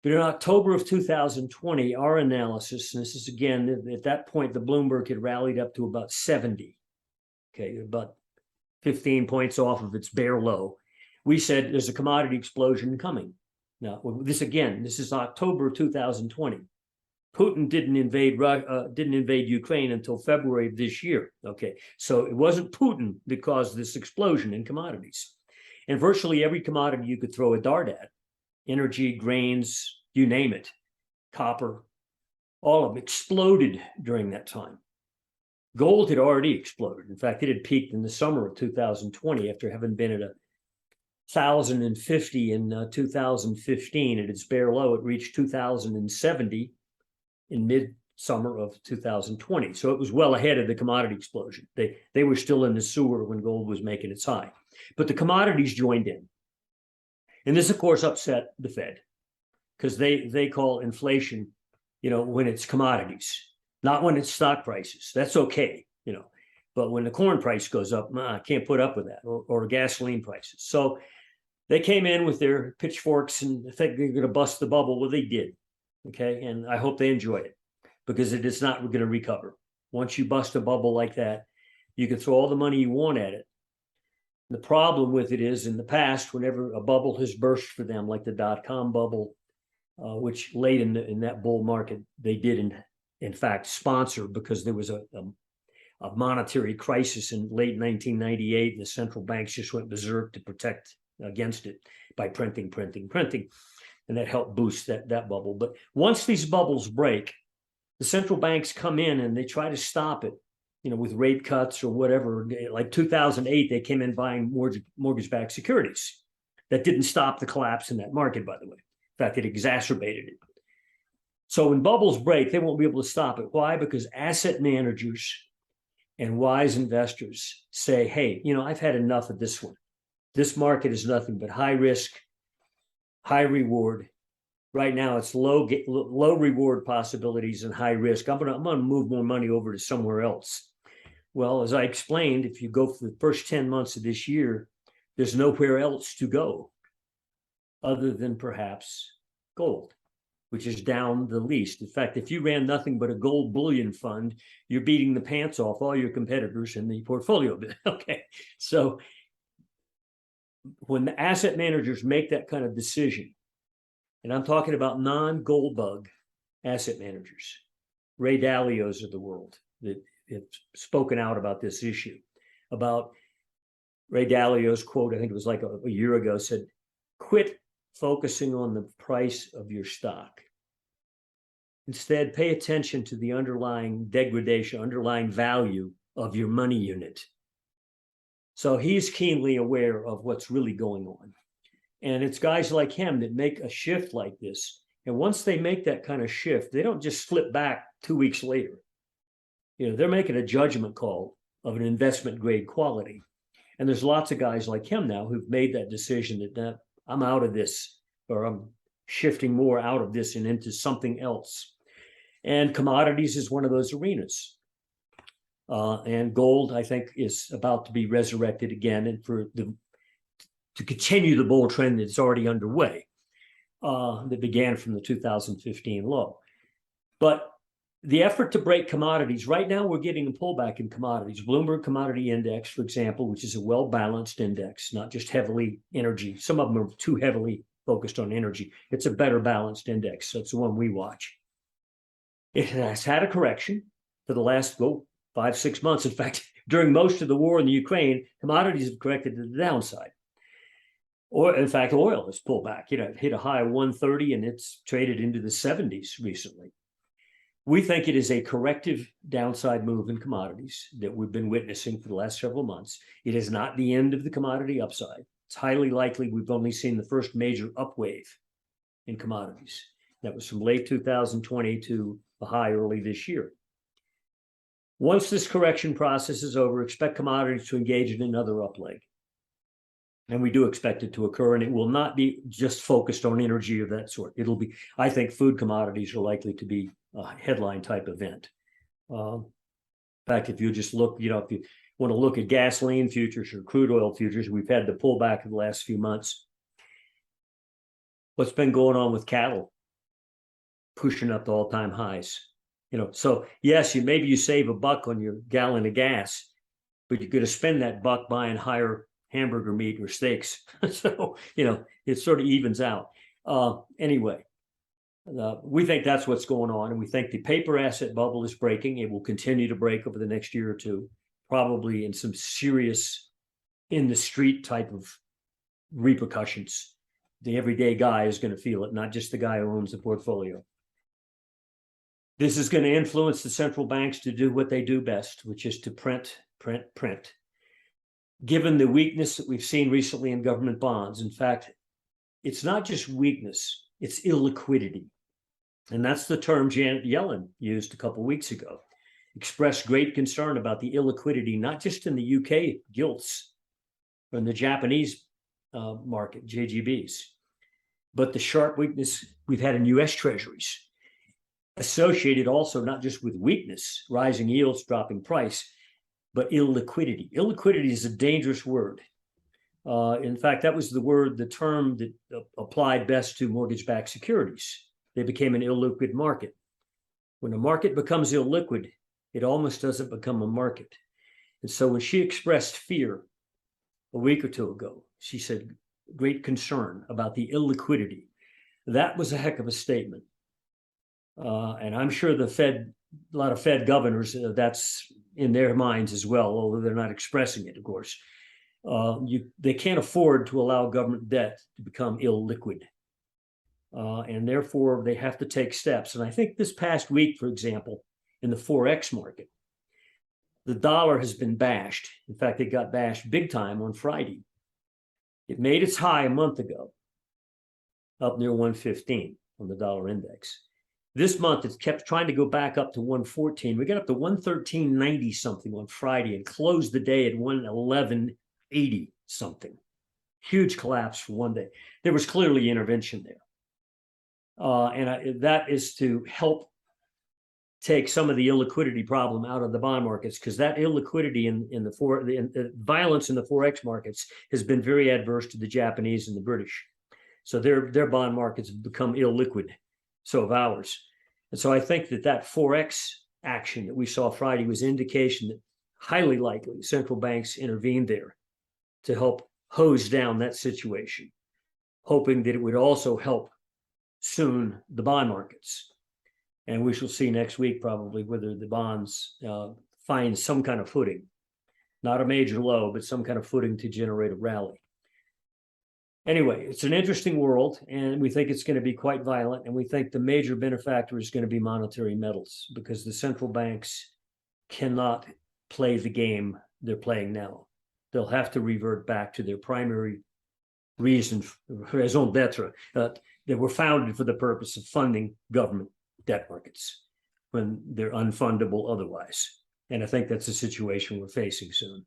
But in October of 2020, our analysis, and this is again, at that point, the Bloomberg had rallied up to about 70, okay, about 15 points off of its bare low. We said there's a commodity explosion coming. Now, this is October 2020. Putin didn't invade Ukraine until February of this year. Okay, so it wasn't Putin that caused this explosion in commodities. And virtually every commodity you could throw a dart at, energy, grains, you name it, copper, all of them exploded during that time. Gold had already exploded. In fact, it had peaked in the summer of 2020 after having been at 1,050 in 2015. At its bare low, it reached 2,070 in mid-summer of 2020. So it was well ahead of the commodity explosion. They were still in the sewer when gold was making its high. But the commodities joined in. And this, of course, upset the Fed because they call inflation, when it's commodities, not when it's stock prices. That's okay, But when the corn price goes up, I can't put up with that, or gasoline prices. So they came in with their pitchforks and think they're going to bust the bubble. Well, they did. Okay, and I hope they enjoy it because it is not going to recover. Once you bust a bubble like that, you can throw all the money you want at it. The problem with it is in the past, whenever a bubble has burst for them, like the dot-com bubble, which late in that bull market, they did in fact sponsor because there was a monetary crisis in late 1998, and the central banks just went berserk to protect against it by printing. And that helped boost that bubble. But once these bubbles break, the central banks come in and they try to stop it, with rate cuts or whatever. Like 2008, they came in buying mortgage-backed securities. That didn't stop the collapse in that market, by the way. In fact, it exacerbated it. So when bubbles break, they won't be able to stop it. Why? Because asset managers and wise investors say, hey, I've had enough of this one. This market is nothing but high risk, high reward. Right now, it's low reward possibilities and high risk. I'm gonna move more money over to somewhere else. Well, as I explained, if you go for the first 10 months of this year, there's nowhere else to go other than perhaps gold, which is down the least. In fact, if you ran nothing but a gold bullion fund, you're beating the pants off all your competitors in the portfolio. Okay, so when the asset managers make that kind of decision, and I'm talking about non-gold bug asset managers, Ray Dalios of the world that have spoken out about this issue, about Ray Dalio's quote, I think it was like a year ago, said, quit focusing on the price of your stock. Instead, pay attention to the underlying degradation, underlying value of your money unit. So he's keenly aware of what's really going on. And it's guys like him that make a shift like this. And once they make that kind of shift, they don't just flip back 2 weeks later. They're making a judgment call of an investment grade quality. And there's lots of guys like him now who've made that decision that I'm out of this, or I'm shifting more out of this and into something else. And commodities is one of those arenas. And gold, I think, is about to be resurrected again, and to continue the bull trend that's already underway, that began from the 2015 low. But the effort to break commodities, right now we're getting a pullback in commodities. Bloomberg Commodity Index, for example, which is a well-balanced index, not just heavily energy. Some of them are too heavily focused on energy. It's a better balanced index. So it's the one we watch. It has had a correction for the last 5-6 months. In fact, during most of the war in the Ukraine, commodities have corrected to the downside. Or in fact, oil has pulled back. It hit a high of 130 and it's traded into the 70s recently. We think it is a corrective downside move in commodities that we've been witnessing for the last several months. It is not the end of the commodity upside. It's highly likely we've only seen the first major upwave in commodities. That was from late 2020 to the high early this year. Once this correction process is over, expect commodities to engage in another upleg. And we do expect it to occur, and it will not be just focused on energy of that sort. It'll be, I think, food commodities are likely to be a headline type event. In fact, if you just look, if you want to look at gasoline futures or crude oil futures, we've had the pullback in the last few months. What's been going on with cattle pushing up to all-time highs. So yes, maybe you save $1 on your gallon of gas, but you're going to spend that $1 buying higher hamburger meat or steaks. So, it sort of evens out. Anyway, we think that's what's going on. And we think the paper asset bubble is breaking. It will continue to break over the next year or two, probably in some serious in the street type of repercussions. The everyday guy is going to feel it, not just the guy who owns the portfolio. This is going to influence the central banks to do what they do best, which is to print. Given the weakness that we've seen recently in government bonds, in fact, it's not just weakness, it's illiquidity. And that's the term Janet Yellen used a couple of weeks ago, expressed great concern about the illiquidity, not just in the UK gilts or in the Japanese market, JGBs, but the sharp weakness we've had in US treasuries, associated also not just with weakness, rising yields, dropping price, but illiquidity. Illiquidity is a dangerous word. In fact, that was the term that applied best to mortgage-backed securities. They became an illiquid market. When a market becomes illiquid, it almost doesn't become a market. And so when she expressed fear a week or two ago, she said great concern about the illiquidity. That was a heck of a statement. And I'm sure a lot of Fed governors, that's in their minds as well, although they're not expressing it, of course. They can't afford to allow government debt to become illiquid. And therefore, they have to take steps. And I think this past week, for example, in the Forex market, the dollar has been bashed. In fact, it got bashed big time on Friday. It made its high a month ago, up near 115 on the dollar index. This month, it's kept trying to go back up to 114. We got up to 113.90 something on Friday and closed the day at 111.80 something. Huge collapse for one day. There was clearly intervention there. That is to help take some of the illiquidity problem out of the bond markets, because that illiquidity in the violence in the Forex markets has been very adverse to the Japanese and the British. So their bond markets have become illiquid. So have ours. And so I think that Forex action that we saw Friday was indication that highly likely central banks intervened there to help hose down that situation, hoping that it would also help soon the bond markets. And we shall see next week probably whether the bonds find some kind of footing, not a major low, but some kind of footing to generate a rally. Anyway, it's an interesting world, and we think it's going to be quite violent, and we think the major benefactor is going to be monetary metals, because the central banks cannot play the game they're playing now. They'll have to revert back to their primary reason, raison d'etre, that were founded for the purpose of funding government debt markets when they're unfundable otherwise. And I think that's a situation we're facing soon.